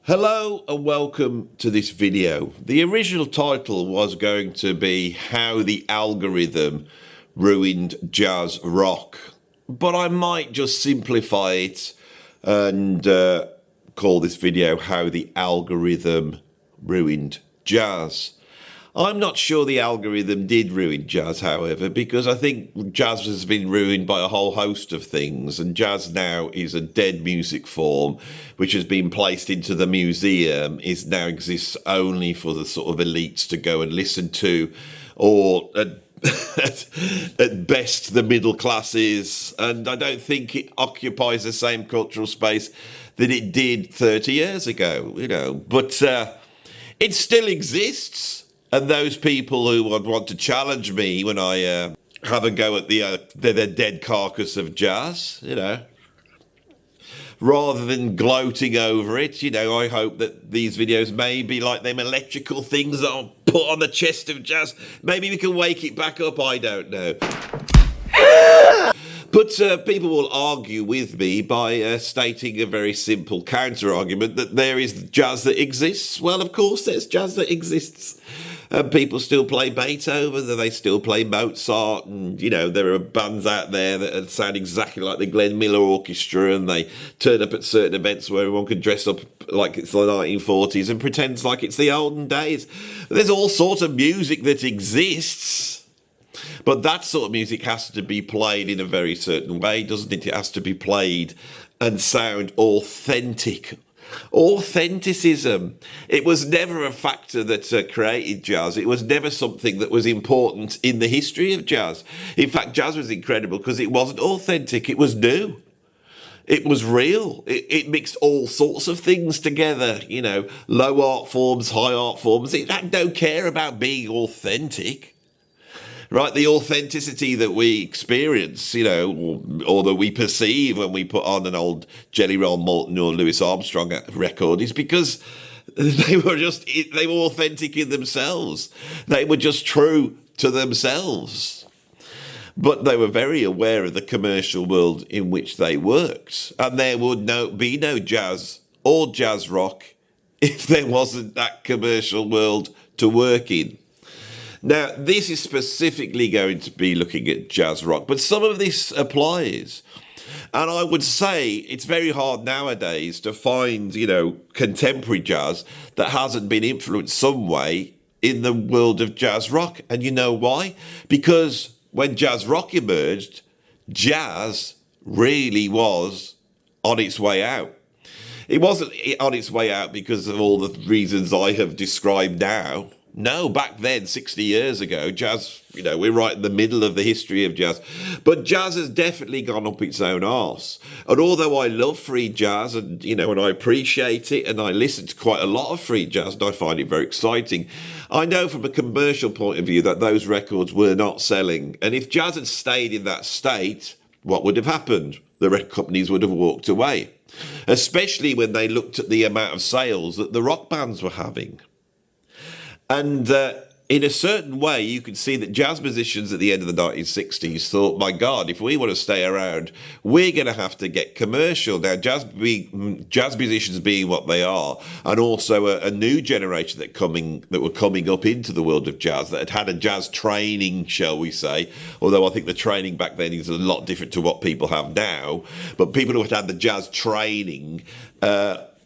Hello and welcome to this video. The original title was going to be How the Algorithm Ruined Jazz Rock, but I might just simplify it and call this video How the Algorithm Ruined Jazz. I'm not sure the algorithm did ruin jazz, however, because I think jazz has been ruined by a whole host of things, and jazz now is a dead music form which has been placed into the museum, now exists only for the sort of elites to go and listen to, or at best the middle classes, and I don't think it occupies the same cultural space that it did 30 years ago, but it still exists. And those people who would want to challenge me when I have a go at the dead carcass of jazz, rather than gloating over it, I hope that these videos may be like them electrical things that I'll put on the chest of jazz. Maybe we can wake it back up, I don't know. But people will argue with me by stating a very simple counter-argument that there is jazz that exists. Well, of course, there's jazz that exists. People still play Beethoven, and they still play Mozart, and, there are bands out there that sound exactly like the Glenn Miller Orchestra, and they turn up at certain events where everyone can dress up like it's the 1940s and pretends like it's the olden days. There's all sorts of music that exists. But that sort of music has to be played in a very certain way, doesn't it? It has to be played and sound authentic. Authenticism. It was never a factor that created jazz. It was never something that was important in the history of jazz. In fact, jazz was incredible because it wasn't authentic. It was new. It was real. It mixed all sorts of things together, low art forms, high art forms. It don't care about being authentic. Right, the authenticity that we experience, or that we perceive when we put on an old Jelly Roll Morton or Louis Armstrong record is because they were authentic in themselves. They were just true to themselves. But they were very aware of the commercial world in which they worked. And there would be no jazz or jazz rock if there wasn't that commercial world to work in. Now, this is specifically going to be looking at jazz rock, but some of this applies. And I would say it's very hard nowadays to find, contemporary jazz that hasn't been influenced some way in the world of jazz rock. And you know why? Because when jazz rock emerged, jazz really was on its way out. It wasn't on its way out because of all the reasons I have described now. No, back then, 60 years ago, jazz, we're right in the middle of the history of jazz. But jazz has definitely gone up its own arse. And although I love free jazz and, and I appreciate it, and I listen to quite a lot of free jazz, and I find it very exciting, I know from a commercial point of view that those records were not selling. And if jazz had stayed in that state, what would have happened? The record companies would have walked away, especially when they looked at the amount of sales that the rock bands were having. And in a certain way, you could see that jazz musicians at the end of the 1960s thought, my God, if we want to stay around, we're going to have to get commercial. Now, jazz musicians being what they are, and also a new generation that were coming up into the world of jazz, that had a jazz training, shall we say, although I think the training back then is a lot different to what people have now. But people who had the jazz training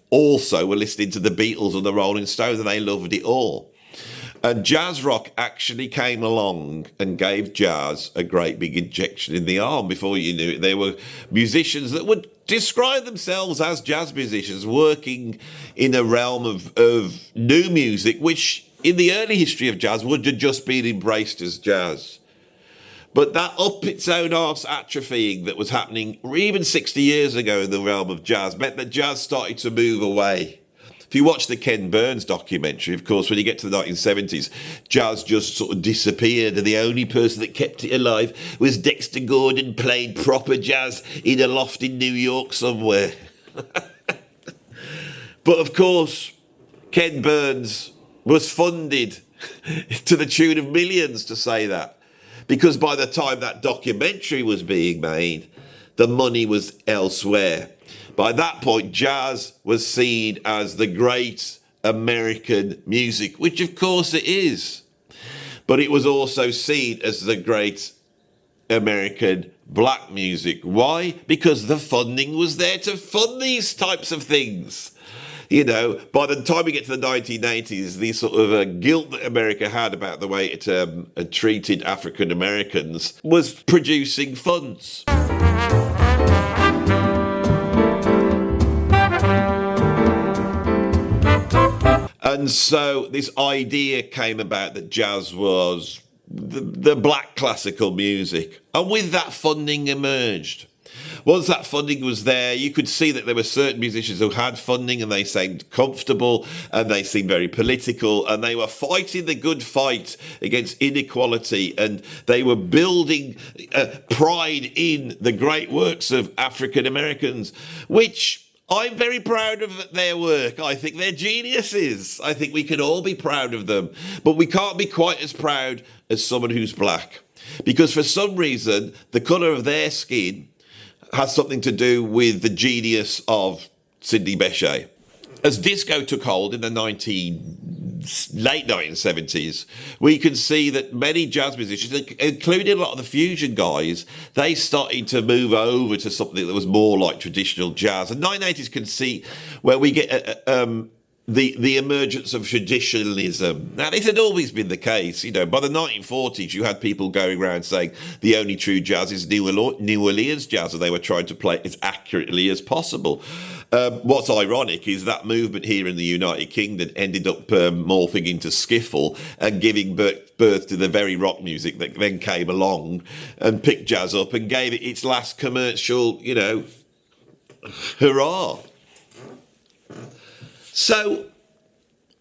also were listening to the Beatles and the Rolling Stones, and they loved it all. And jazz rock actually came along and gave jazz a great big injection in the arm. Before you knew it, there were musicians that would describe themselves as jazz musicians working in a realm of new music, which in the early history of jazz would have just been embraced as jazz. But that up its own arse atrophying that was happening even 60 years ago in the realm of jazz meant that jazz started to move away. If you watch the Ken Burns documentary, of course, when you get to the 1970s, jazz just sort of disappeared, and the only person that kept it alive was Dexter Gordon, playing proper jazz in a loft in New York somewhere. But of course, Ken Burns was funded to the tune of millions to say that, because by the time that documentary was being made, the money was elsewhere. By that point, jazz was seen as the great American music, which of course it is. But it was also seen as the great American black music. Why? Because the funding was there to fund these types of things. You know, by the time we get to the 1980s, the sort of guilt that America had about the way it treated African Americans was producing funds. And so this idea came about that jazz was the black classical music. And with that, funding emerged. Once that funding was there, you could see that there were certain musicians who had funding and they seemed comfortable and they seemed very political and they were fighting the good fight against inequality and they were building pride in the great works of African Americans, which I'm very proud of their work. I think they're geniuses. I think we can all be proud of them. But we can't be quite as proud as someone who's black. Because for some reason, the colour of their skin has something to do with the genius of Sidney Bechet. As disco took hold in the late 1970s, we can see that many jazz musicians, including a lot of the fusion guys, they started to move over to something that was more like traditional jazz. And 1980s can see where we get the emergence of traditionalism. Now, this had always been the case. You know, by the 1940s, you had people going around saying the only true jazz is New Orleans jazz, and they were trying to play it as accurately as possible. What's ironic is that movement here in the United Kingdom ended up morphing into skiffle and giving birth to the very rock music that then came along and picked jazz up and gave it its last commercial, you know, hurrah. So,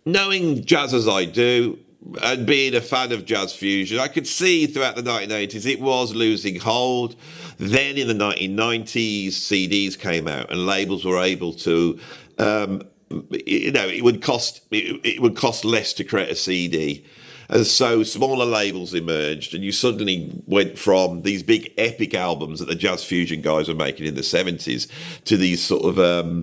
knowing jazz as I do, and being a fan of jazz fusion, I could see throughout the 1980s it was losing hold. Then in the 1990s, CDs came out and labels were able to, you know, it would cost less to create a CD. And so smaller labels emerged, and you suddenly went from these big epic albums that the jazz fusion guys were making in the 70s to these sort of,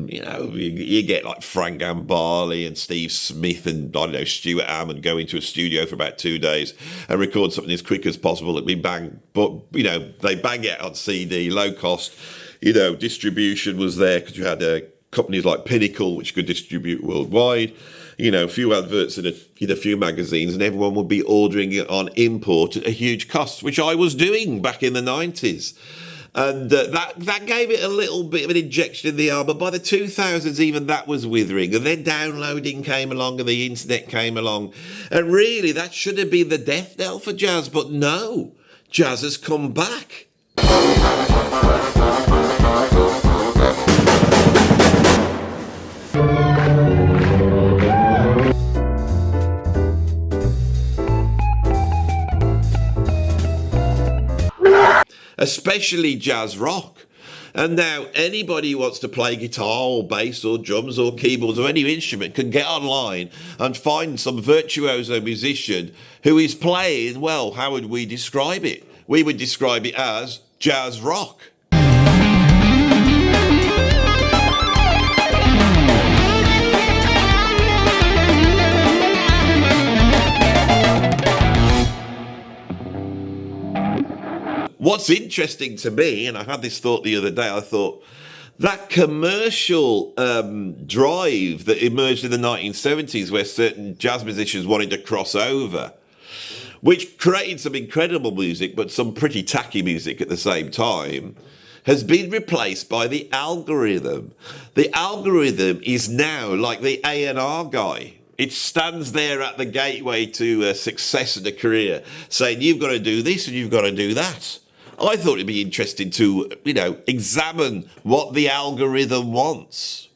you know, you get like Frank Gambale and Steve Smith and, I don't know, Stuart Hammond go into a studio for about 2 days and record something as quick as possible. It'd be bang, but, you know, they bang it on CD, low cost, you know, distribution was there because you had companies like Pinnacle, which could distribute worldwide. You know, a few adverts in a few magazines, and everyone would be ordering it on import at a huge cost, which I was doing back in the 90s. And that gave it a little bit of an injection in the arm. But by the 2000s, even that was withering. And then downloading came along and the internet came along. And really, that should have been the death knell for jazz. But no, jazz has come back. Especially jazz rock. And now anybody who wants to play guitar or bass or drums or keyboards or any instrument can get online and find some virtuoso musician who is playing, well, how would we describe it? We would describe it as jazz rock. What's interesting to me, and I had this thought the other day, I thought that commercial drive that emerged in the 1970s where certain jazz musicians wanted to cross over, which created some incredible music but some pretty tacky music at the same time, has been replaced by the algorithm. The algorithm is now like the A&R guy. It stands there at the gateway to success and a career, saying you've got to do this and you've got to do that. I thought it'd be interesting to, you know, examine what the algorithm wants.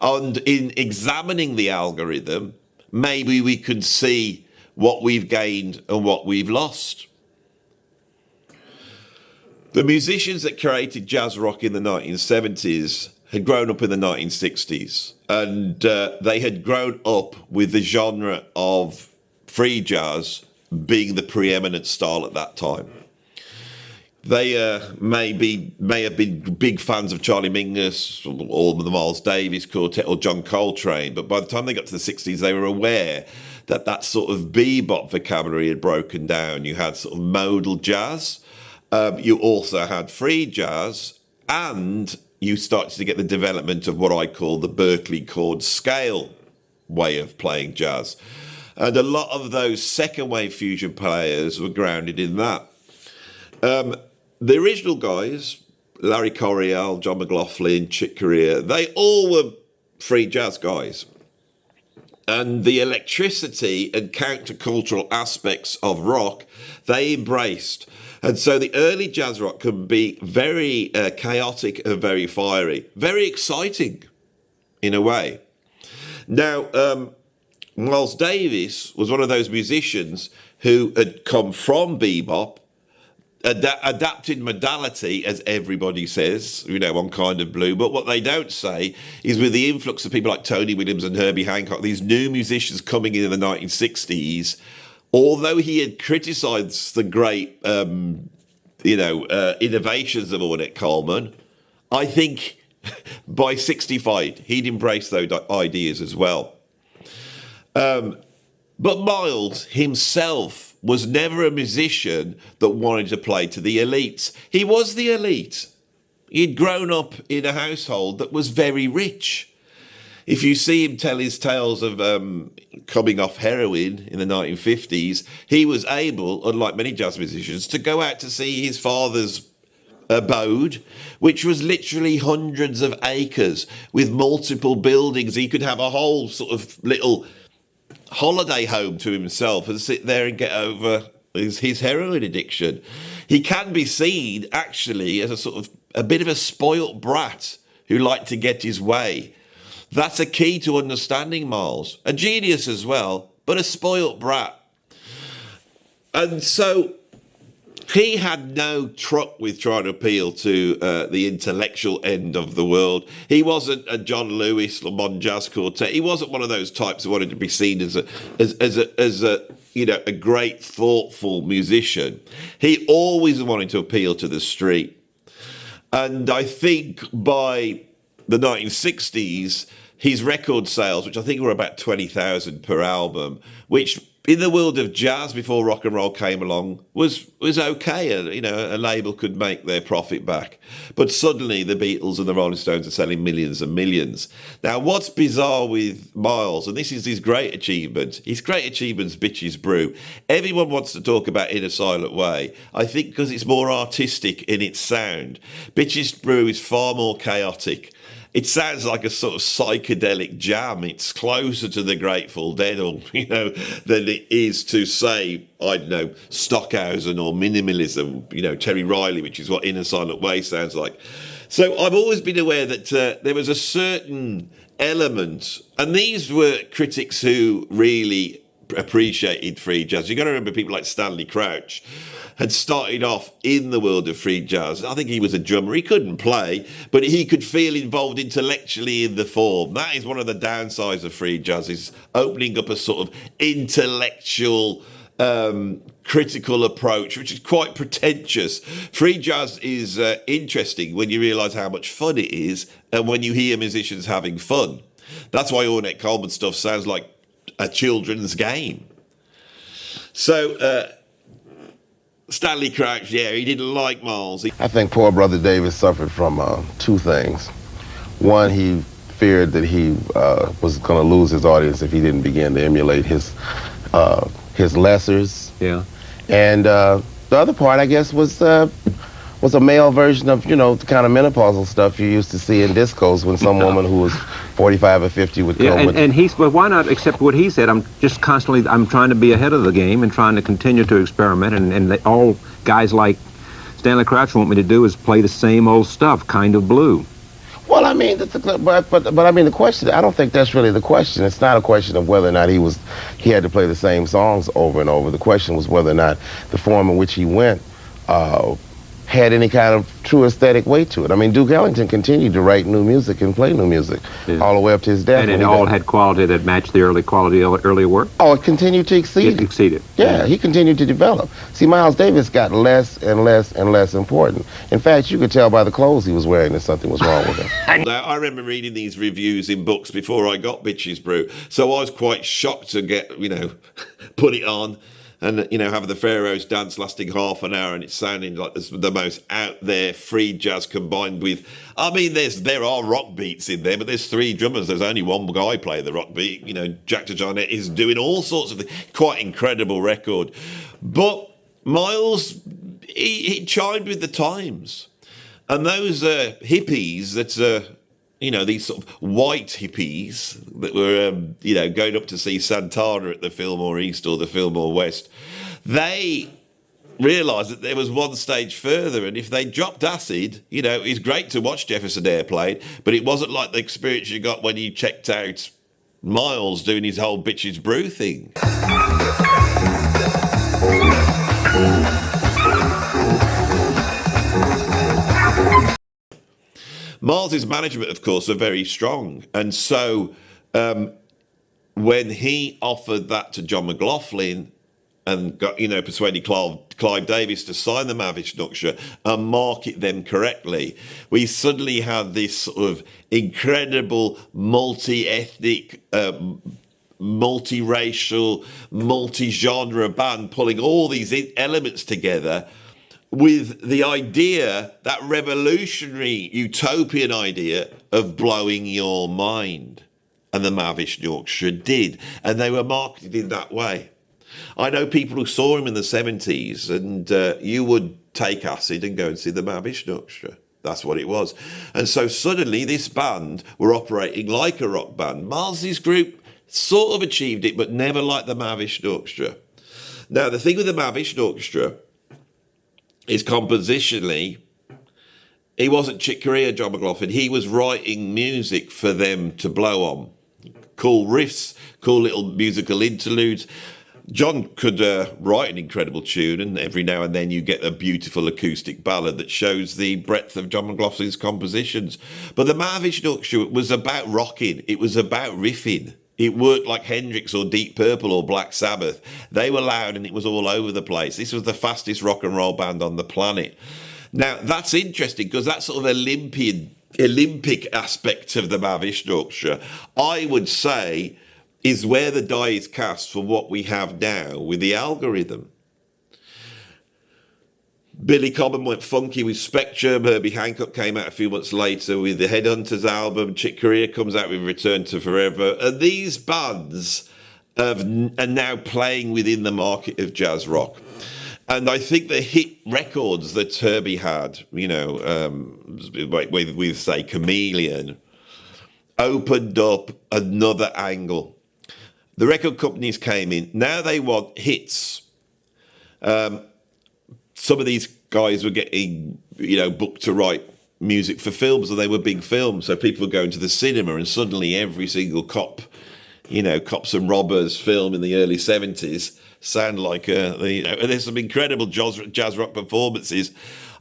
And in examining the algorithm, maybe we could see what we've gained and what we've lost. The musicians that created jazz rock in the 1970s had grown up in the 1960s, and they had grown up with the genre of free jazz being the preeminent style at that time. They may have been big fans of Charlie Mingus or the Miles Davis Quartet or John Coltrane, but by the time they got to the 60s, they were aware that that sort of bebop vocabulary had broken down. You had sort of modal jazz, you also had free jazz, and you started to get the development of what I call the Berkeley chord scale way of playing jazz. And a lot of those second wave fusion players were grounded in that. The original guys, Larry Coryell, John McLaughlin, Chick Corea, they all were free jazz guys. And the electricity and countercultural aspects of rock, they embraced. And so the early jazz rock can be very chaotic and very fiery, very exciting in a way. Now, Miles Davis was one of those musicians who had come from bebop, adapted modality, as everybody says, on Kind of Blue. But what they don't say is with the influx of people like Tony Williams and Herbie Hancock, these new musicians coming in the 1960s, although he had criticised the great, innovations of Ornette Coleman, I think by 65, he'd embraced those ideas as well. But Miles himself was never a musician that wanted to play to the elites. He was the elite. He'd grown up in a household that was very rich. If you see him tell his tales of coming off heroin in the 1950s, he was able, unlike many jazz musicians, to go out to see his father's abode, which was literally hundreds of acres with multiple buildings. He could have a whole sort of little holiday home to himself and sit there and get over his heroin addiction. He can be seen actually as a sort of a bit of a spoilt brat who liked to get his way. That's a key to understanding Miles. A genius as well, but a spoilt brat. And so he had no truck with trying to appeal to the intellectual end of the world. He wasn't a John Lewis Le Monde Jazz Quartet. He wasn't one of those types who wanted to be seen as a great, thoughtful musician. He always wanted to appeal to the street. And I think by the 1960s, his record sales, which I think were about 20,000 per album, which in the world of jazz before rock and roll came along was okay. A label could make their profit back. But suddenly the Beatles and the Rolling Stones are selling millions and millions. Now, what's bizarre with Miles, and this is his great achievement, Bitches Brew. Everyone wants to talk about In a Silent Way, I think because it's more artistic in its sound. Bitches Brew is far more chaotic. It sounds like a sort of psychedelic jam. It's closer to the Grateful Dead, or than it is to, say, I don't know, Stockhausen or minimalism. Terry Riley, which is what In a Silent Way sounds like. So I've always been aware that there was a certain element, and these were critics who really appreciated free jazz. You've got to remember people like Stanley Crouch had started off in the world of free jazz. I think he was a drummer. He couldn't play, but he could feel involved intellectually in the form. That is one of the downsides of free jazz, is opening up a sort of intellectual, critical approach, which is quite pretentious. Free jazz is interesting when you realise how much fun it is and when you hear musicians having fun. That's why Ornette Coleman stuff sounds like a children's game. So Stanley Crouch, he didn't like Miles. I think poor Brother Davis suffered from two things. One, he feared that he was going to lose his audience if he didn't begin to emulate his lessers. Yeah. And the other part, I guess, was a male version of, the kind of menopausal stuff you used to see in discos when some woman who was 45 or 50 would go with... And he's, well, why not accept what he said? I'm trying to be ahead of the game and trying to continue to experiment, and all guys like Stanley Crouch want me to do is play the same old stuff, Kind of Blue. Well, I mean, but I mean, the question, I don't think that's really the question. It's not a question of whether or not he had to play the same songs over and over. The question was whether or not the form in which he went had any kind of true aesthetic weight to it. I mean, Duke Ellington continued to write new music and play new music all the way up to his death. And it all had quality that matched the earlier work? Oh, it continued to exceed it. Exceeded. Yeah, he continued to develop. See, Miles Davis got less and less and less important. In fact, you could tell by the clothes he was wearing that something was wrong with him. Now, I remember reading these reviews in books before I got Bitches Brew, so I was quite shocked to get, put it on and, have the Pharaoh's dance lasting half an hour and it's sounding like the most out there free jazz combined with, I mean, there are rock beats in there, but there's three drummers. There's only one guy playing the rock beat. Jack DeJohnette is doing all sorts of things. Quite incredible record. But Miles, he chimed with the times. And those hippies these sort of white hippies that were, going up to see Santana at the Fillmore East or the Fillmore West, they realised that there was one stage further, and if they dropped acid, it's great to watch Jefferson Airplane, but it wasn't like the experience you got when you checked out Miles doing his whole Bitches Brew thing. Miles's management, of course, are very strong. And so when he offered that to John McLaughlin and got, persuaded Clive Davis to sign the Mavish Nuksha and market them correctly, we suddenly had this sort of incredible multi-ethnic, multiracial, multi-genre band pulling all these elements together with the idea, that revolutionary utopian idea of blowing your mind. And the Mavish Yorkshire did. And they were marketed in that way. I know people who saw him in the 70s and you would take acid and go and see the Mavish Yorkshire. That's what it was. And so suddenly this band were operating like a rock band. Miles's group sort of achieved it, but never like the Mavish Yorkshire. Now, the thing with the Mavish Yorkshire is compositionally, he wasn't Chick Corea, John McLaughlin. He was writing music for them to blow on. Cool riffs, cool little musical interludes. John could write an incredible tune, and every now and then you get a beautiful acoustic ballad that shows the breadth of John McLaughlin's compositions. But the Mavish Yorkshire was about rocking. It was about riffing. It worked like Hendrix or Deep Purple or Black Sabbath. They were loud and it was all over the place. This was the fastest rock and roll band on the planet. Now, that's interesting because that sort of Olympic aspect of the Mavish Yorkshire, I would say, is where the die is cast for what we have now with the algorithm. Billy Cobham went funky with Spectrum. Herbie Hancock came out a few months later with the Headhunters album. Chick Corea comes out with Return to Forever. And these bands are now playing within the market of jazz rock. And I think the hit records that Herbie had, with say, Chameleon, opened up another angle. The record companies came in. Now they want hits. Some of these guys were getting, booked to write music for films, and they were big films. So people were going to the cinema, and suddenly every single Cops and Robbers film in the early 70s sound like, there's some incredible jazz rock performances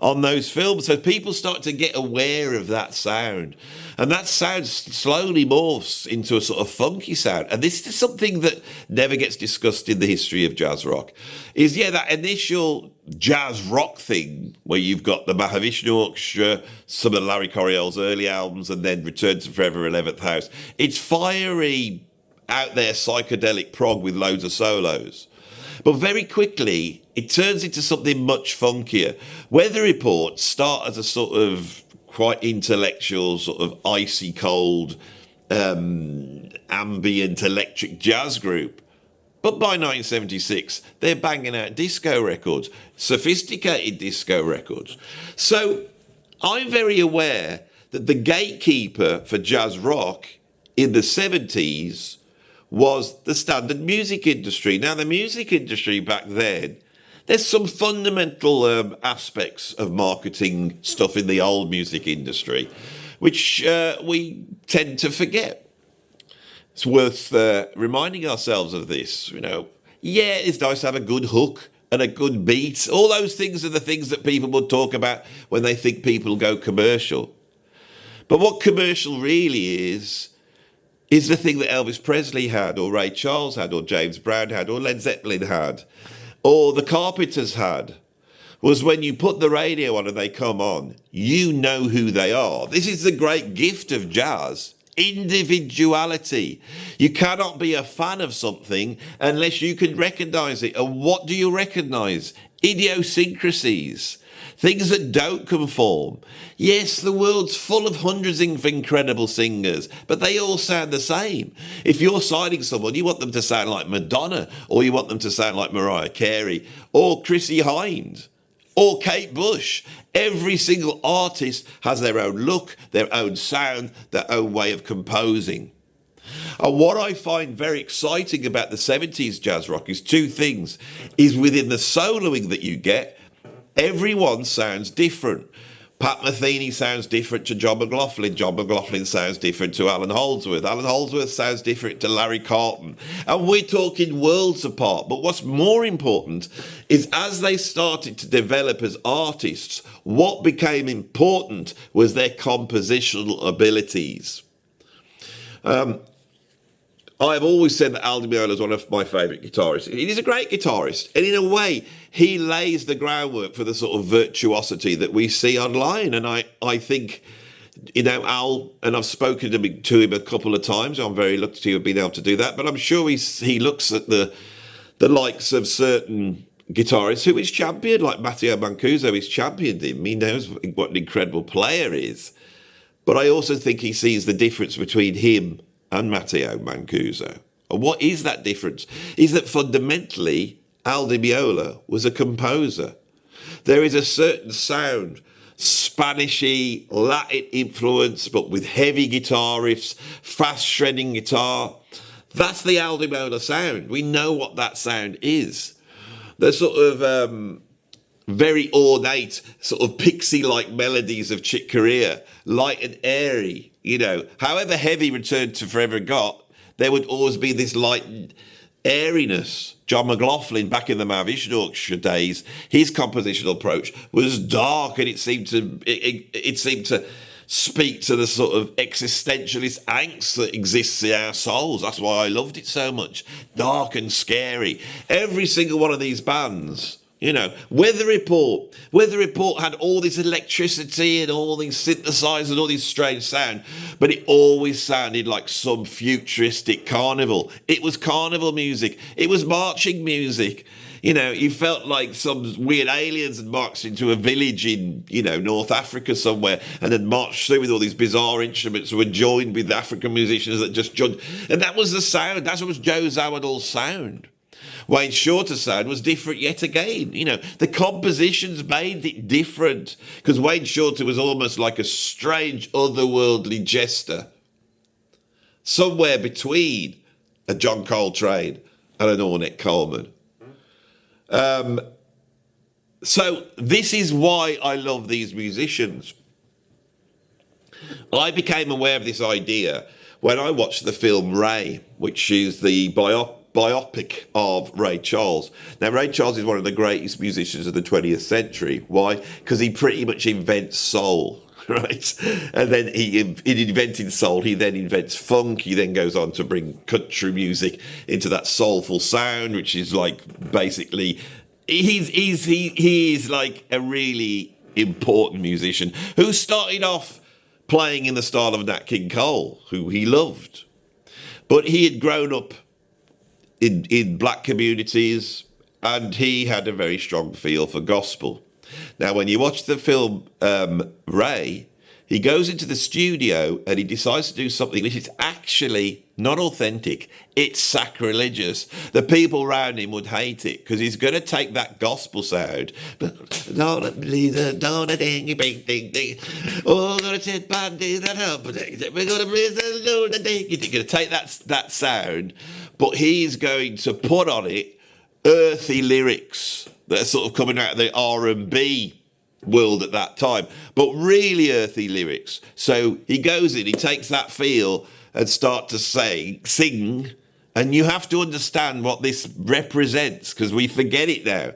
on those films. So people start to get aware of that sound. And that sound slowly morphs into a sort of funky sound. And this is something that never gets discussed in the history of jazz rock. Is, that initial jazz rock thing where you've got the Mahavishnu Yorkshire, some of Larry Coryell's early albums, and then Return to Forever, 11th House. It's fiery, out there psychedelic prog with loads of solos. But very quickly, it turns into something much funkier. Weather Report start as a sort of quite intellectual, sort of icy cold, ambient electric jazz group. But by 1976, they're banging out disco records, sophisticated disco records. So I'm very aware that the gatekeeper for jazz rock in the 70s was the standard music industry. Now, the music industry back then, there's some fundamental aspects of marketing stuff in the old music industry, which we tend to forget. It's worth reminding ourselves of this. It's nice to have a good hook, and a good beat. All those things are the things that people would talk about when they think people go commercial. But what commercial really is the thing that Elvis Presley had, or Ray Charles had, or James Brown had, or Led Zeppelin had, or the Carpenters had, was when you put the radio on and they come on, you know who they are. This is the great gift of jazz. Individuality. You cannot be a fan of something unless you can recognise it. And what do you recognise? Idiosyncrasies. Things that don't conform. Yes, the world's full of hundreds of incredible singers, but they all sound the same. If you're signing someone, you want them to sound like Madonna, or you want them to sound like Mariah Carey, or Chrissy Hynde, or Kate Bush. Every single artist has their own look, their own sound, their own way of composing. And what I find very exciting about the 70s jazz rock is two things. Is within the soloing that you get, everyone sounds different. Pat Metheny sounds different to John McLaughlin. John McLaughlin sounds different to Alan Holdsworth. Alan Holdsworth sounds different to Larry Carlton. And we're talking worlds apart. But what's more important is as they started to develop as artists, what became important was their compositional abilities. I've always said that Al Di Meola is one of my favourite guitarists. He's a great guitarist. And in a way, he lays the groundwork for the sort of virtuosity that we see online. And I think, Al, and I've spoken to him a couple of times. I'm very lucky to have been able to do that. But I'm sure he looks at the likes of certain guitarists who he's championed, like Matteo Mancuso. He's championed him. He knows what an incredible player he is. But I also think he sees the difference between him and Matteo Mancuso. And what is that difference? Is that fundamentally, Al Di Meola was a composer. There is a certain sound, Spanishy, Latin influence, but with heavy guitar riffs, fast shredding guitar. That's the Al Di Meola sound. We know what that sound is. The sort of very ornate, sort of pixie-like melodies of Chick Corea, light and airy. However heavy Return to Forever got, there would always be this light airiness. John McLaughlin, back in the Mahavishnu Orchestra days, his compositional approach was dark, and it seemed to speak to the sort of existentialist angst that exists in our souls. That's why I loved it so much. Dark and scary. Every single one of these bands. Weather Report had all this electricity and all these synthesizers and all this strange sound, but it always sounded like some futuristic carnival. It was carnival music. It was marching music. You felt like some weird aliens had marched into a village in, North Africa somewhere and had marched through with all these bizarre instruments who were joined with African musicians that just joined. And that was the sound. That was Joe Zawinul's sound. Wayne Shorter's sound was different yet again. The compositions made it different because Wayne Shorter was almost like a strange otherworldly jester. Somewhere between a John Coltrane and an Ornette Coleman. So this is why I love these musicians. I became aware of this idea when I watched the film Ray, which is the biopic of Ray Charles. Now, Ray Charles is one of the greatest musicians of the 20th century. Why? Because he pretty much invents soul, right? And then in inventing soul, he then invents funk. He then goes on to bring country music into that soulful sound, which is like basically, he is like a really important musician who started off playing in the style of Nat King Cole, who he loved. But he had grown up in black communities, and he had a very strong feel for gospel. Now, when you watch the film Ray, he goes into the studio and he decides to do something which is actually not authentic. It's sacrilegious. The people around him would hate it because he's going to take that gospel sound. But we're going to take that sound, but he's going to put on it earthy lyrics that are sort of coming out of the R&B world at that time, but really earthy lyrics. So he goes in, he takes that feel and start to sing, and you have to understand what this represents because we forget it now.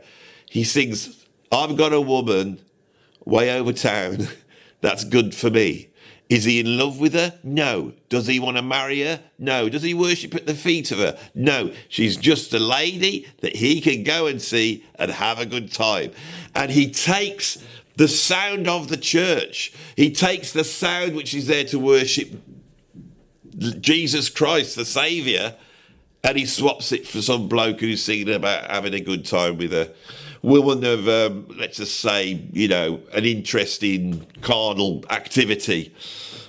He sings, I've got a woman way over town that's good for me. Is he in love with her? No. Does he want to marry her? No. Does he worship at the feet of her? No. She's just a lady that he can go and see and have a good time. And he takes the sound of the church. He takes the sound which is there to worship Jesus Christ, the Saviour, and he swaps it for some bloke who's singing about having a good time with a woman of, let's just say, an interest in carnal activity.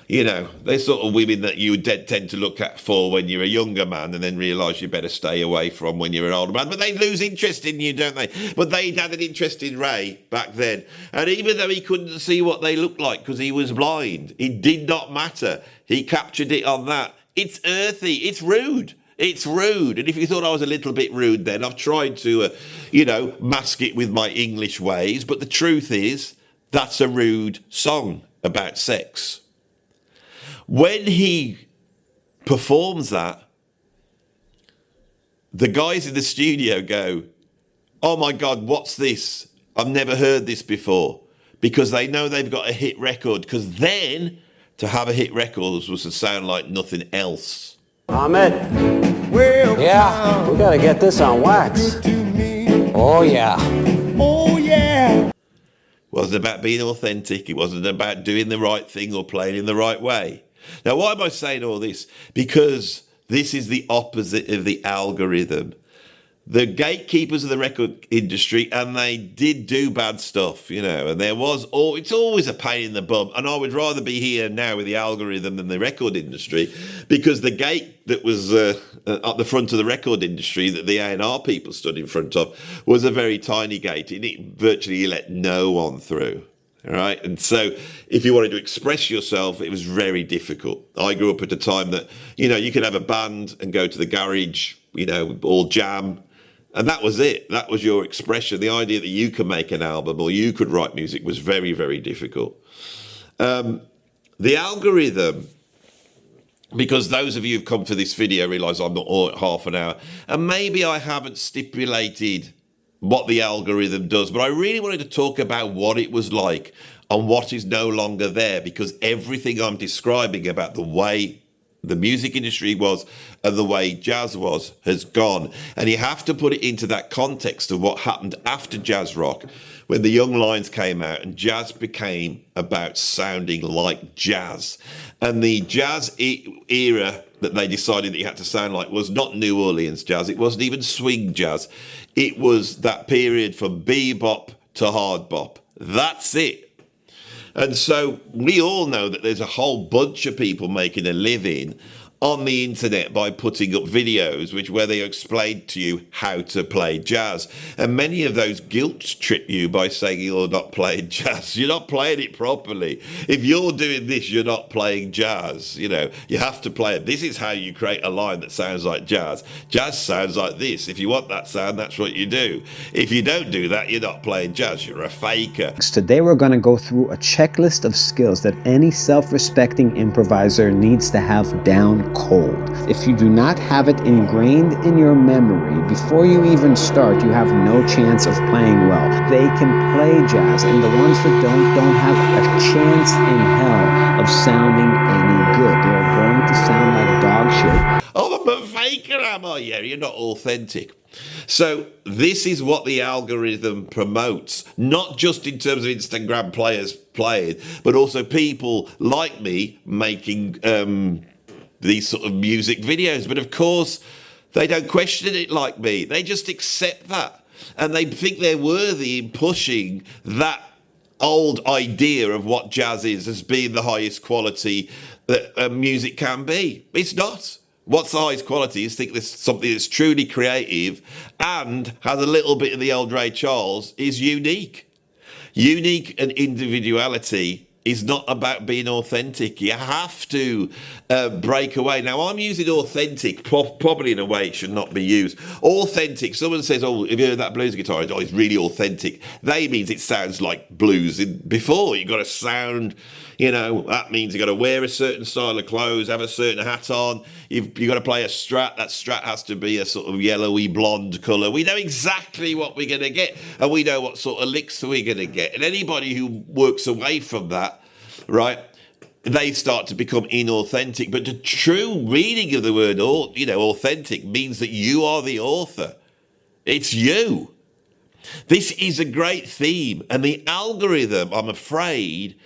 They're sort of women that you tend to look at for when you're a younger man and then realise you better stay away from when you're an older man. But they lose interest in you, don't they? But they'd had an interest in Ray back then. And even though he couldn't see what they looked like because he was blind, it did not matter. He captured it on that. It's earthy. It's rude. It's rude. And if you thought I was a little bit rude then, I've tried to, mask it with my English ways. But the truth is, that's a rude song about sex. When he performs that, the guys in the studio go, oh my God, what's this? I've never heard this before. Because they know they've got a hit record. Because then, to have a hit record was to sound like nothing else. Ahmed? Yeah, we gotta get this on wax. Oh yeah. Oh yeah. It wasn't about being authentic. It wasn't about doing the right thing or playing in the right way. Now, why am I saying all this? Because this is the opposite of the algorithm. The gatekeepers of the record industry, and they did do bad stuff, and it's always a pain in the bum. And I would rather be here now with the algorithm than the record industry, because the gate that was at the front of the record industry that the A&R people stood in front of was a very tiny gate, and it virtually let no one through. All right. And so if you wanted to express yourself, it was very difficult. I grew up at a time that, you could have a band and go to the garage, or jam. And that was it. That was your expression. The idea that you could make an album or you could write music was very, very difficult. The algorithm, because those of you who've come for this video realise I'm not all at half an hour, and maybe I haven't stipulated what the algorithm does, but I really wanted to talk about what it was like and what is no longer there, because everything I'm describing about the way the music industry was and the way jazz was has gone. And you have to put it into that context of what happened after jazz rock, when the Young Lions came out and jazz became about sounding like jazz. And the jazz era that they decided that you had to sound like was not New Orleans jazz. It wasn't even swing jazz. It was that period from bebop to hard bop. That's it. And so we all know that there's a whole bunch of people making a living on the internet by putting up videos where they explain to you how to play jazz. And many of those guilt trip you by saying you're not playing jazz. You're not playing it properly. If you're doing this, you're not playing jazz. You have to play it. This is how you create a line that sounds like jazz. Jazz sounds like this. If you want that sound, that's what you do. If you don't do that, you're not playing jazz. You're a faker. Today we're going to go through a checklist of skills that any self-respecting improviser needs to have down cold. If you do not have it ingrained in your memory, before you even start, you have no chance of playing well. They can play jazz, and the ones that don't have a chance in hell of sounding any good. They're going to sound like dog shit. Oh, I'm a faker, am I? Yeah, you're not authentic. So this is what the algorithm promotes, not just in terms of Instagram players playing, but also people like me making these sort of music videos. But of course, they don't question it like me. They just accept that. And they think they're worthy in pushing that old idea of what jazz is as being the highest quality that music can be. It's not. What's the highest quality is think there's something that's truly creative and has a little bit of the old Ray Charles, is unique. Unique and individuality is not about being authentic. You have to break away. Now, I'm using authentic probably in a way it should not be used. Authentic, someone says, oh, have you heard that blues guitar? Oh, it's really authentic. They means it sounds like blues before. You've got to sound, that means you've got to wear a certain style of clothes, have a certain hat on. You've got to play a Strat. That Strat has to be a sort of yellowy blonde colour. We know exactly what we're going to get, and we know what sort of licks we're going to get. And anybody who works away from that, right, they start to become inauthentic. But the true reading of the word, authentic, means that you are the author. It's you. This is a great theme. And the algorithm, I'm afraid,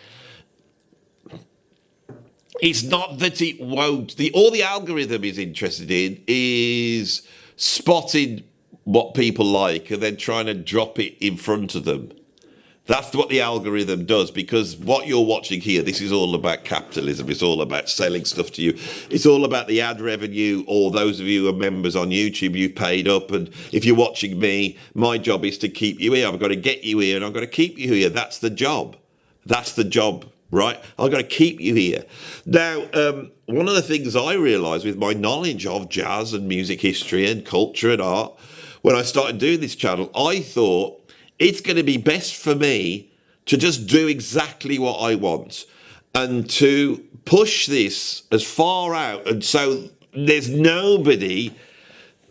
it's not that it won't. All the algorithm is interested in is spotting what people like and then trying to drop it in front of them. That's what the algorithm does, because what you're watching here, this is all about capitalism. It's all about selling stuff to you. It's all about the ad revenue, or those of you who are members on YouTube, you've paid up. And if you're watching me, my job is to keep you here. I've got to get you here and I've got to keep you here. That's the job. That's the job, right? I've got to keep you here. Now, one of the things I realised with my knowledge of jazz and music history and culture and art, when I started doing this channel, I thought, it's going to be best for me to just do exactly what I want and to push this as far out. And so there's nobody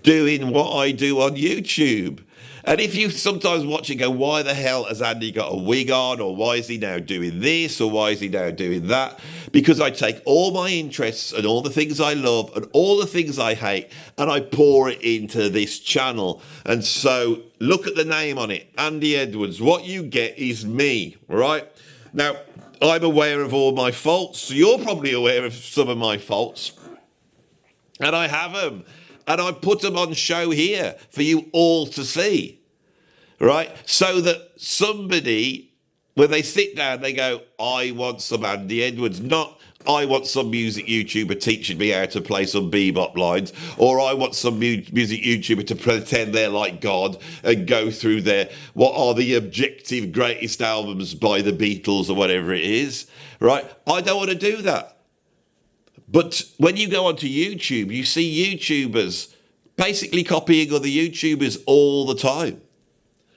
doing what I do on YouTube. And if you sometimes watch and go, why the hell has Andy got a wig on? Or why is he now doing this? Or why is he now doing that? Because I take all my interests and all the things I love and all the things I hate and I pour it into this channel. And so look at the name on it, Andy Edwards. What you get is me, right? Now, I'm aware of all my faults. So you're probably aware of some of my faults. And I have them. And I put them on show here for you all to see, right? So that somebody, when they sit down, they go, I want some Andy Edwards, not I want some music YouTuber teaching me how to play some bebop lines, or I want some music YouTuber to pretend they're like God and go through what are the objective greatest albums by the Beatles or whatever it is, right? I don't want to do that. But when you go onto YouTube, you see YouTubers basically copying other YouTubers all the time,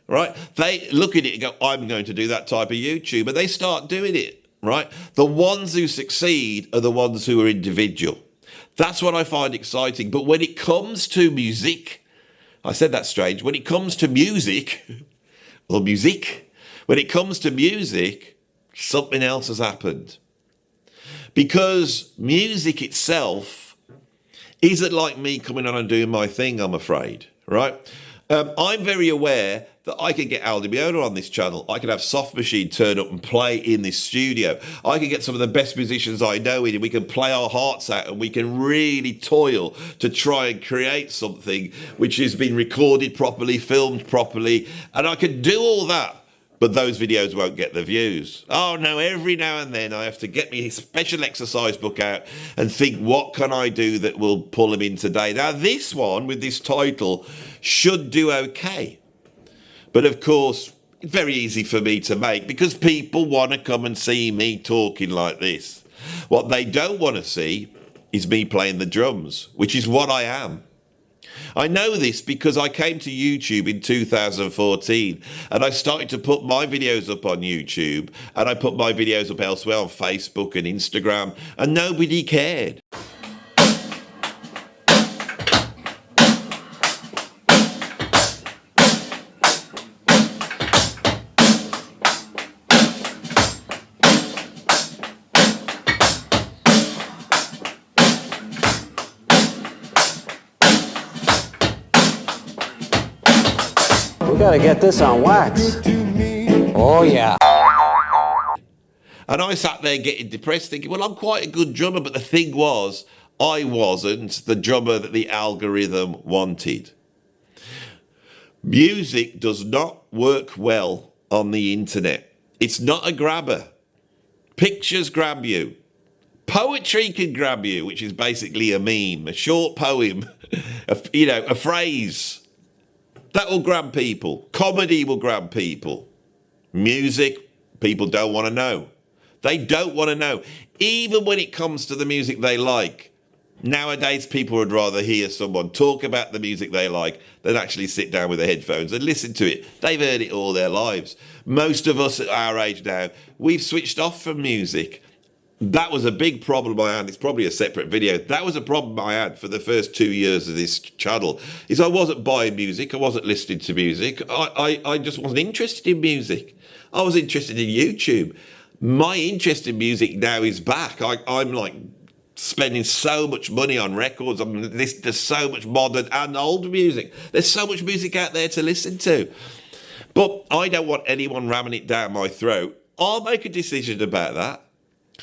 right? They look at it and go, I'm going to do that type of YouTube, and they start doing it, right? The ones who succeed are the ones who are individual. That's what I find exciting. But when it comes to music, I said that strange, when it comes to music, when it comes to music, something else has happened. Because music itself isn't like me coming on and doing my thing, I'm afraid, right? I'm very aware that I can get Aldi Meola on this channel. I can have Soft Machine turn up and play in this studio. I can get some of the best musicians I know in, and we can play our hearts out, and we can really toil to try and create something which has been recorded properly, filmed properly, and I can do all that. But those videos won't get the views. Oh no, every now and then I have to get me a special exercise book out and think, what can I do that will pull them in today? Now this one with this title should do okay. But of course, it's very easy for me to make because people want to come and see me talking like this. What they don't want to see is me playing the drums, which is what I am. I know this because I came to YouTube in 2014 and I started to put my videos up on YouTube, and I put my videos up elsewhere on Facebook and Instagram, and nobody cared. We gotta get this on wax. Oh yeah. And I sat there getting depressed thinking, well, I'm quite a good drummer, but the thing was, I wasn't the drummer that the algorithm wanted. Music does not work well on the internet. It's not a grabber. Pictures grab you. Poetry can grab you, which is basically a meme, a short poem, a phrase. That will grab people. Comedy will grab people. Music, people don't want to know. They don't want to know. Even when it comes to the music they like. Nowadays, people would rather hear someone talk about the music they like than actually sit down with their headphones and listen to it. They've heard it all their lives. Most of us at our age now, we've switched off from music. That was a big problem I had. It's probably a separate video. That was a problem I had for the first 2 years of this channel, is I wasn't buying music. I wasn't listening to music. I just wasn't interested in music. I was interested in YouTube. My interest in music now is back. I'm like spending so much money on records. There's so much modern and old music. There's so much music out there to listen to. But I don't want anyone ramming it down my throat. I'll make a decision about that.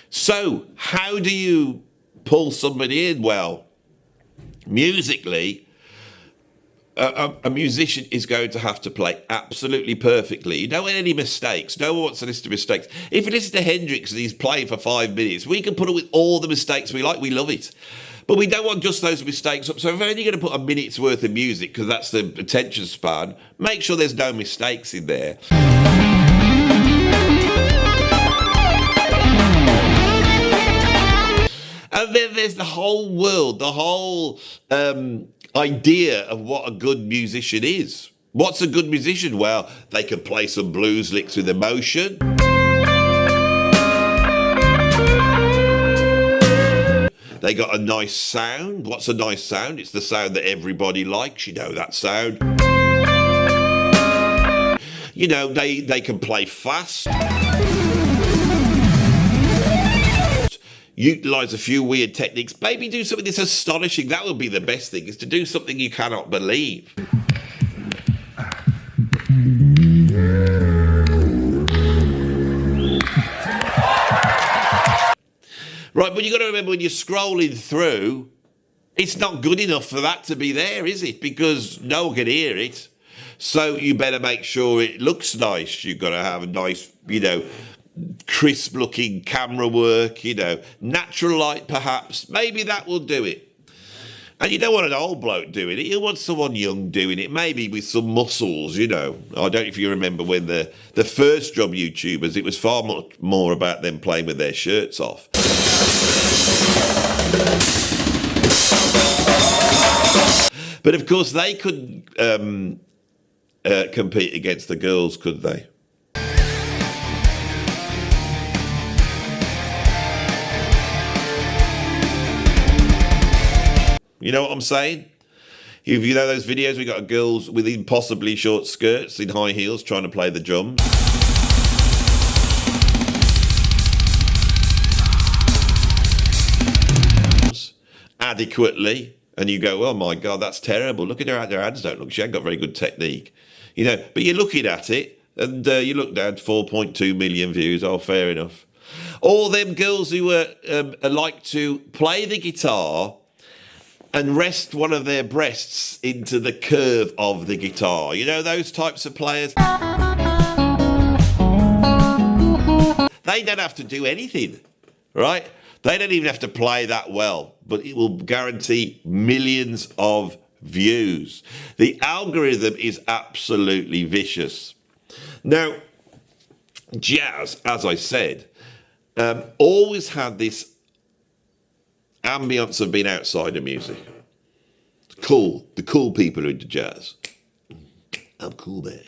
So, how do you pull somebody in? Well, musically, a musician is going to have to play absolutely perfectly. You don't want any mistakes. No one wants to listen to mistakes. If you listen to Hendrix and he's playing for 5 minutes, we can put up with all the mistakes we like. We love it. But we don't want just those mistakes up. So if we're only going to put a minute's worth of music, because that's the attention span, make sure there's no mistakes in there. And then there's the whole world, the whole idea of what a good musician is. What's a good musician? Well, they can play some blues licks with emotion. They got a nice sound. What's a nice sound? It's the sound that everybody likes. You know that sound. You know, they can play fast. Utilise a few weird techniques. Maybe do something that's astonishing. That would be the best thing, is to do something you cannot believe. Right, but you've got to remember when you're scrolling through, it's not good enough for that to be there, is it? Because no one can hear it. So you better make sure it looks nice. You've got to have a nice, crisp looking camera work, natural light perhaps. Maybe that will do it. And you don't want an old bloke doing it. You want someone young doing it, maybe with some muscles, I don't know if you remember when the first drum YouTubers, it was far much more about them playing with their shirts off. But of course they couldn't compete against the girls, could they? You know what I'm saying? If you know those videos, we got girls with impossibly short skirts in high heels trying to play the drums. Adequately. And you go, oh my God, that's terrible. Look at her, their hands don't look. She ain't got very good technique. But you're looking at it and you look down to 4.2 million views. Oh, fair enough. All them girls who like to play the guitar and rest one of their breasts into the curve of the guitar. Those types of players. They don't have to do anything, right? They don't even have to play that well, but it will guarantee millions of views. The algorithm is absolutely vicious. Now, jazz, as I said, always had this ambience of being outside of music. It's cool. The cool people are into jazz. I'm cool, man.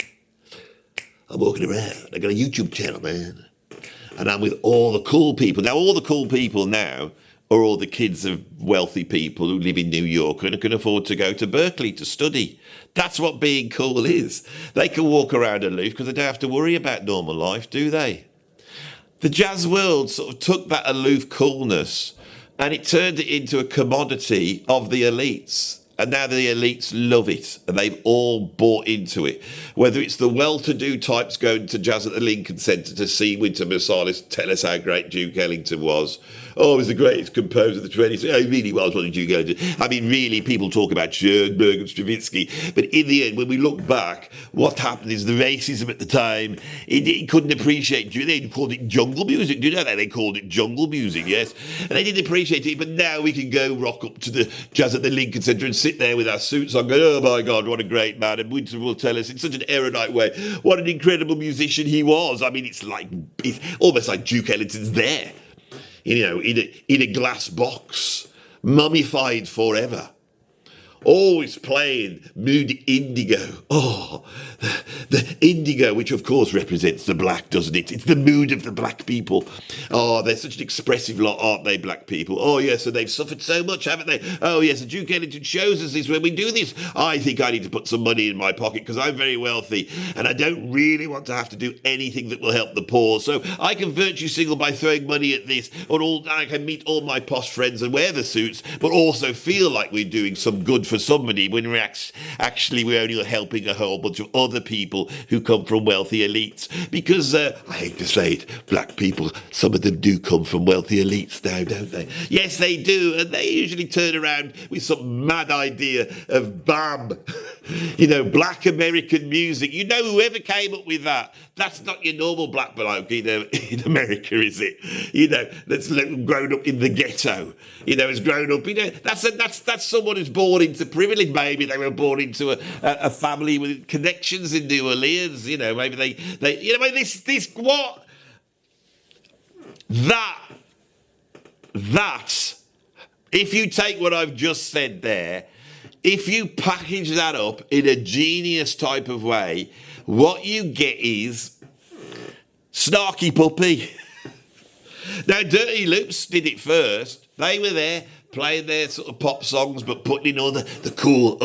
I'm walking around. I got a YouTube channel, man. And I'm with all the cool people. Now, all the cool people now are all the kids of wealthy people who live in New York and can afford to go to Berkeley to study. That's what being cool is. They can walk around aloof because they don't have to worry about normal life, do they? The jazz world sort of took that aloof coolness and it turned it into a commodity of the elites. And now the elites love it. And they've all bought into it. Whether it's the well-to-do types going to jazz at the Lincoln Center to see Wynton Marsalis tell us how great Duke Ellington was, oh, he's the greatest composer of the 20th century. Oh, he really was. What did you go to? I mean, really, people talk about Schoenberg and Stravinsky, but in the end, when we look back, what happened is the racism at the time, it couldn't appreciate, they called it jungle music. Do you know that? They called it jungle music, yes? And they didn't appreciate it, but now we can go rock up to the jazz at the Lincoln Centre and sit there with our suits on, go, oh my God, what a great man. And Winter will tell us in such an erudite way what an incredible musician he was. I mean, it's almost like Duke Ellington's there, in a glass box, mummified forever. Always playing mood indigo. Oh, the indigo, which of course represents the black, doesn't it? It's the mood of the black people. Oh, they're such an expressive lot, aren't they, black people? Oh, yes, and they've suffered so much, haven't they? Oh, yes, and Duke Ellington shows us this when we do this. I think I need to put some money in my pocket because I'm very wealthy and I don't really want to have to do anything that will help the poor. So I can virtue signal by throwing money at this, I can meet all my posh friends and wear the suits, but also feel like we're doing some good for somebody when we're we're only helping a whole bunch of other people who come from wealthy elites. Because, I hate to say it, black people, some of them do come from wealthy elites now, don't they? Yes, they do, and they usually turn around with some mad idea of BAM, black American music. Whoever came up with that, that's not your normal black bloke, in America, is it? That's grown up in the ghetto, has grown up, that's someone who's born into privilege. Maybe they were born into a family with connections in New Orleans, maybe this what? That, if you take what I've just said there, if you package that up in a genius type of way, what you get is Snarky Puppy. Now, Dirty Loops did it first. They were there playing their sort of pop songs, but putting in all the cool,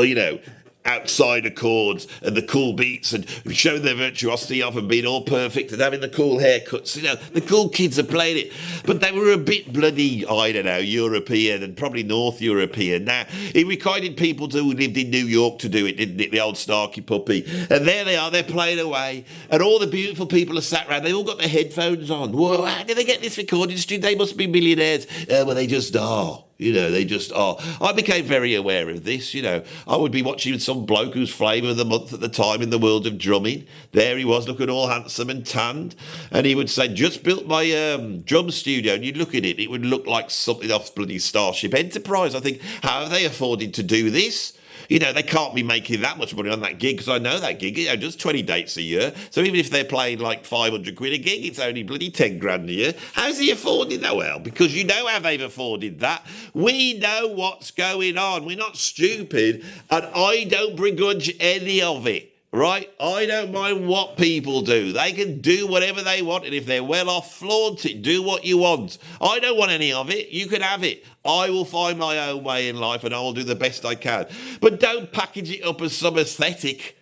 outsider chords and the cool beats and showing their virtuosity off and being all perfect and having the cool haircuts. The cool kids are playing it. But they were a bit bloody, European and probably North European. Now, it required people who lived in New York to do it, didn't it? The old Snarky Puppy. And there they are, they're playing away. And all the beautiful people are sat around. They all got their headphones on. Whoa, how did they get this recording studio? They must be millionaires. Well, they just are. They just are. I became very aware of this, I would be watching some bloke who's flavour of the month at the time in the world of drumming. There he was, looking all handsome and tanned. And he would say, just built my drum studio. And you'd look at it, it would look like something off bloody Starship Enterprise. I think, how have they afforded to do this? They can't be making that much money on that gig, because I know that gig, does 20 dates a year. So even if they're playing like 500 quid a gig, it's only bloody 10 grand a year. How's he affording that? Well, because how they've afforded that. We know what's going on. We're not stupid, and I don't begrudge any of it. Right? I don't mind what people do. They can do whatever they want, and if they're well off, flaunt it. Do what you want. I don't want any of it. You can have it. I will find my own way in life, and I will do the best I can. But don't package it up as some aesthetic,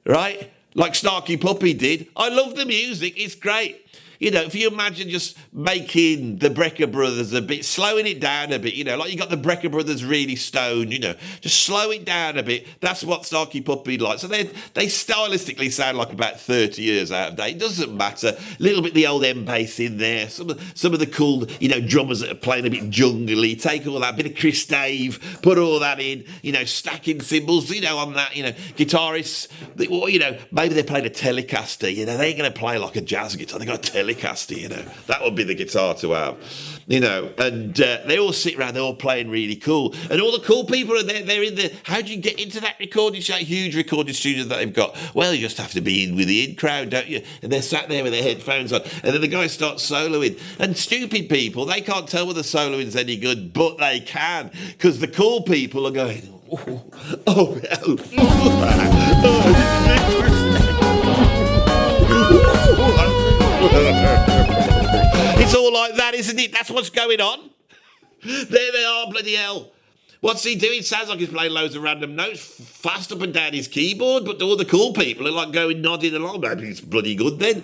right? Like Snarky Puppy did. I love the music. It's great. If you imagine just making the Brecker Brothers a bit, slowing it down a bit, like you got the Brecker Brothers really stoned, just slow it down a bit. That's what Snarky Puppy like. So they stylistically sound like about 30 years out of date. It doesn't matter. A little bit the old M bass in there. Some of the cool, drummers that are playing a bit jungly. Take all that bit of Chris Dave, put all that in. Stacking cymbals. On that. Guitarists. Maybe they're playing a Telecaster. They ain't going to play like a jazz guitar. They got a Telecaster, that would be the guitar to have, and they all sit around, they're all playing really cool, and all the cool people are there. They're in the, how do you get into that recording studio, huge recording studio that they've got? Well, you just have to be in with the in crowd, don't you? And they're sat there with their headphones on, and then the guy starts soloing, and stupid people, they can't tell whether soloing's any good, but they can, because the cool people are going, oh. It's all like that, isn't it? That's what's going on. There they are, bloody hell. What's he doing? Sounds like he's playing loads of random notes fast up and down his keyboard, but all the cool people are like going nodding along. Maybe it's bloody good then.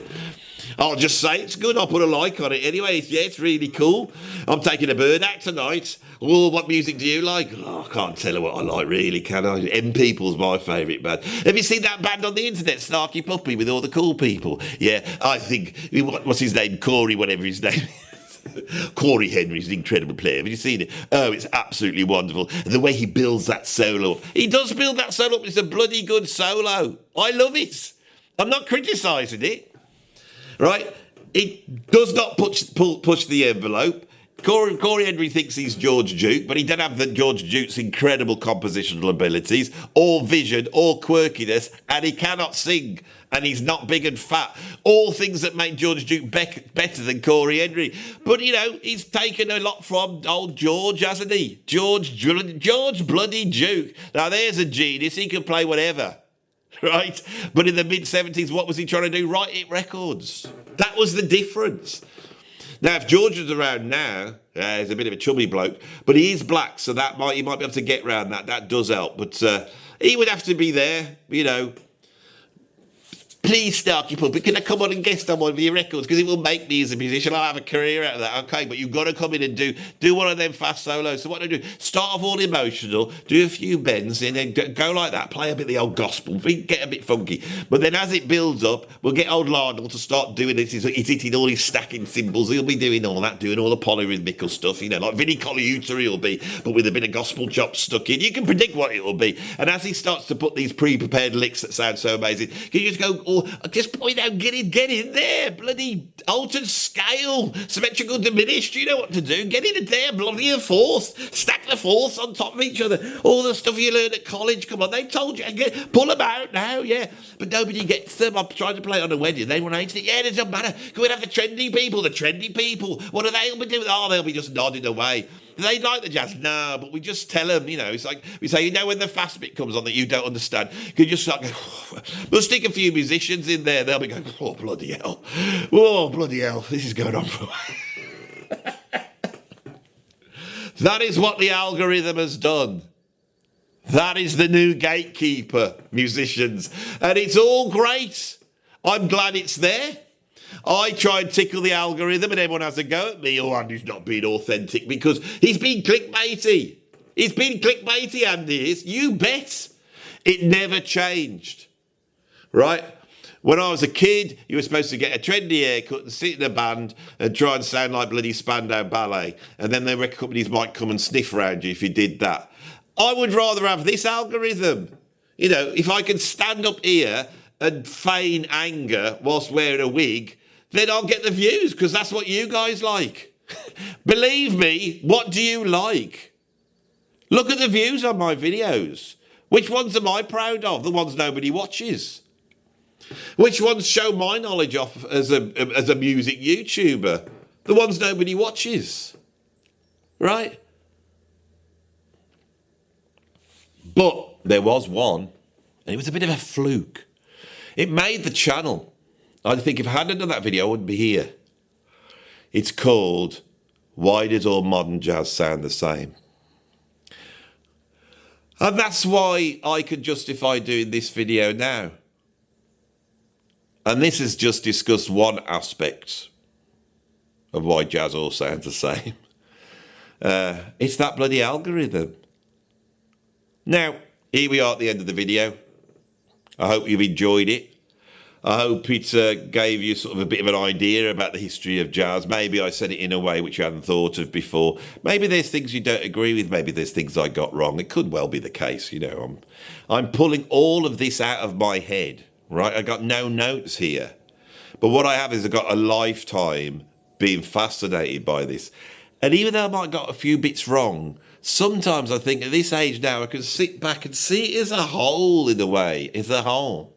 I'll just say it's good. I'll put a like on it anyway. It's really cool. I'm taking a bird out tonight. Oh, what music do you like? Oh, I can't tell her what I like, really, can I? M People's my favourite band. Have you seen that band on the internet, Snarky Puppy, with all the cool people? Yeah, I think, what's his name? Corey, whatever his name is. Corey Henry's an incredible player. Have you seen it? Oh, it's absolutely wonderful. And the way he builds that solo. He does build that solo up. It's a bloody good solo. I love it. I'm not criticising it. Right? It does not push the envelope. Corey Henry thinks he's George Duke, but he doesn't have the George Duke's incredible compositional abilities, or vision, or quirkiness, and he cannot sing, and he's not big and fat. All things that make George Duke better than Corey Henry. But, you know, he's taken a lot from old George, hasn't he? George bloody Duke. Now, there's a genius. He can play whatever, right? But in the mid-70s, what was he trying to do? Write hit records. That was the difference. Now, if George was around now, he's a bit of a chubby bloke, but he is black, so he might be able to get around that. That does help. But he would have to be there, you know. Please, Starkey Puppet, can I come on and guest on one of your records? Because it will make me as a musician. I'll have a career out of that. Okay, but you've got to come in and do one of them fast solos. So what do I do? Start off all emotional, do a few bends, and then go like that. Play a bit of the old gospel, get a bit funky. But then as it builds up, we'll get old Lionel to start doing this. He's hitting all his stacking cymbals. He'll be doing all that, doing all the polyrhythmical stuff, you know, like Vinnie Colaiuta he'll be, but with a bit of gospel chops stuck in. You can predict what it will be. And as he starts to put these pre-prepared licks that sound so amazing, you just go, just point out, get in there, bloody altered scale, symmetrical diminished, you know what to do, get in there, bloody the fourth, stack the fourths on top of each other, all the stuff you learn at college, come on, they told you, pull them out now, yeah, but nobody gets them. I'm trying to play it on a wedding, they want to, yeah, it doesn't matter, go and have the trendy people, what are they be doing? Oh, they'll be just nodding away. They like the jazz? No, but we just tell them, you know, it's like we say, you know, when the fast bit comes on that you don't understand, you just start going, we'll stick a few musicians in there, they'll be going, oh, bloody hell, this is going on for a while. That is what the algorithm has done. That is the new gatekeeper, musicians. And it's all great. I'm glad it's there. I try and tickle the algorithm and everyone has a go at me. Oh, Andy's not being authentic because he's been clickbaity. He's been clickbaity, Andy is. You bet. It never changed. Right? When I was a kid, you were supposed to get a trendy haircut and sit in a band and try and sound like bloody Spandau Ballet. And then the record companies might come and sniff around you if you did that. I would rather have this algorithm. You know, if I can stand up here and feign anger whilst wearing a wig, then I'll get the views, because that's what you guys like. Believe me, what do you like? Look at the views on my videos. Which ones am I proud of? The ones nobody watches. Which ones show my knowledge off as a music YouTuber? The ones nobody watches. Right? But there was one, and it was a bit of a fluke. It made the channel. I think if I hadn't done that video, I wouldn't be here. It's called Why Does All Modern Jazz Sound the Same? And that's why I could justify doing this video now. And this has just discussed one aspect of why jazz all sounds the same. It's that bloody algorithm. Now, here we are at the end of the video. I hope you've enjoyed it. I hope it gave you sort of a bit of an idea about the history of jazz. Maybe I said it in a way which you hadn't thought of before. Maybe there's things you don't agree with. Maybe there's things I got wrong. It could well be the case, you know. I'm pulling all of this out of my head, right? I got no notes here. But what I have is I've got a lifetime being fascinated by this. And even though I might have got a few bits wrong, sometimes I think at this age now I can sit back and see it as a whole in a way, as a whole.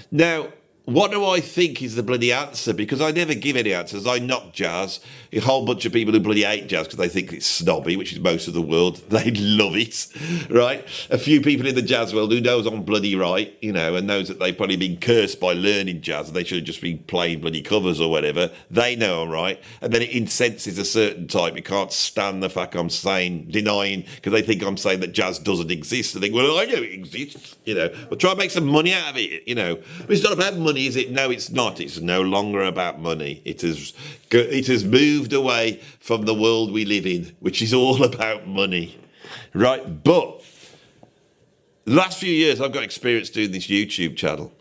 Now, what do I think is the bloody answer? Because I never give any answers. I knock jazz. A whole bunch of people who bloody hate jazz because they think it's snobby, which is most of the world. They love it, right? A few people in the jazz world who knows I'm bloody right, you know, and knows that they've probably been cursed by learning jazz and they should have just been playing bloody covers or whatever. They know I'm right. And then it incenses a certain type who can't stand the fact I'm denying, because they think I'm saying that jazz doesn't exist. They think, well, I know it exists, you know. Well, try and make some money out of it, you know. But it's not about money, is it? No, it's not. It's no longer about money. It has moved away from the world we live in, which is all about money, right? But the last few years, I've got experience doing this YouTube channel.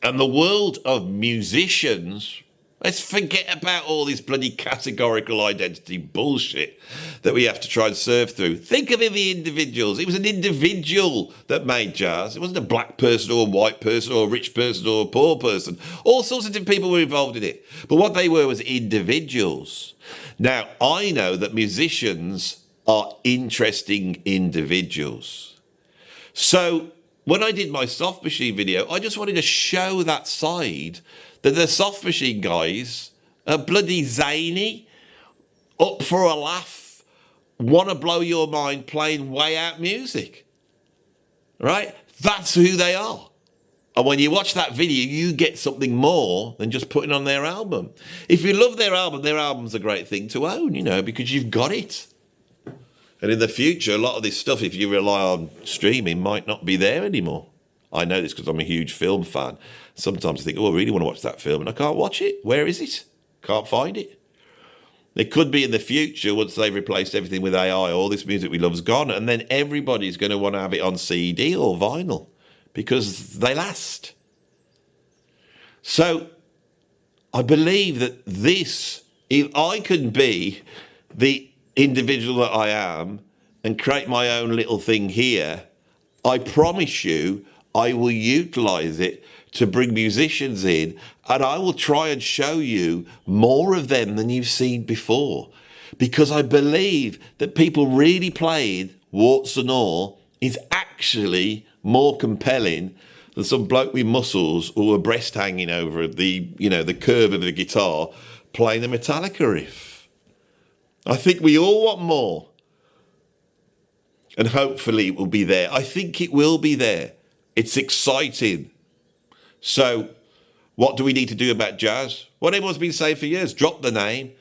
And the world of musicians Let's forget about all this bloody categorical identity bullshit that we have to try and serve through. Think of the individuals. It was an individual that made jazz. It wasn't a black person or a white person or a rich person or a poor person. All sorts of different people were involved in it. But what they were was individuals. Now, I know that musicians are interesting individuals. So when I did my Soft Machine video, I just wanted to show that side, that the Soft Machine guys are bloody zany, up for a laugh, want to blow your mind playing way out music. Right? That's who they are. And when you watch that video, you get something more than just putting on their album. If you love their album's a great thing to own, you know, because you've got it. And in the future, a lot of this stuff, if you rely on streaming, might not be there anymore. I know this because I'm a huge film fan. Sometimes I think, oh, I really want to watch that film, and I can't watch it. Where is it? Can't find it. It could be in the future, once they've replaced everything with AI, all this music we love is gone, and then everybody's going to want to have it on CD or vinyl because they last. So I believe that this, if I can be the individual that I am and create my own little thing here, I promise you I will utilize it to bring musicians in, and I will try and show you more of them than you've seen before, because I believe that people really playing warts and all is actually more compelling than some bloke with muscles or a breast hanging over the, you know, the curve of the guitar playing a Metallica riff. I think we all want more. And hopefully it will be there. I think it will be there. It's exciting. So what do we need to do about jazz? What everyone's been saying for years, drop the name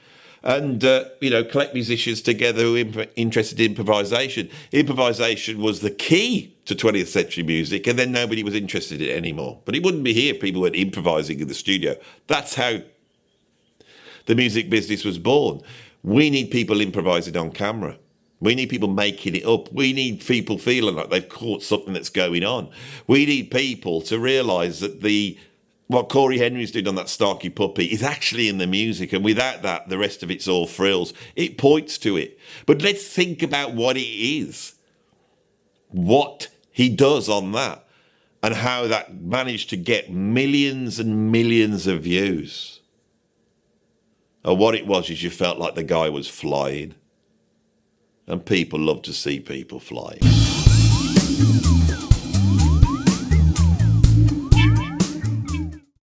and, collect musicians together who are interested in improvisation. Improvisation was the key to 20th century music, and then nobody was interested in it anymore. But it wouldn't be here if people weren't improvising in the studio. That's how the music business was born. We need people improvising on camera. We need people making it up. We need people feeling like they've caught something that's going on. We need people to realise that what Corey Henry's doing on that Starkey Puppy is actually in the music, and without that, the rest of it's all frills. It points to it. But let's think about what it is, what he does on that, and how that managed to get millions and millions of views. And what it was is you felt like the guy was flying. And people love to see people flying.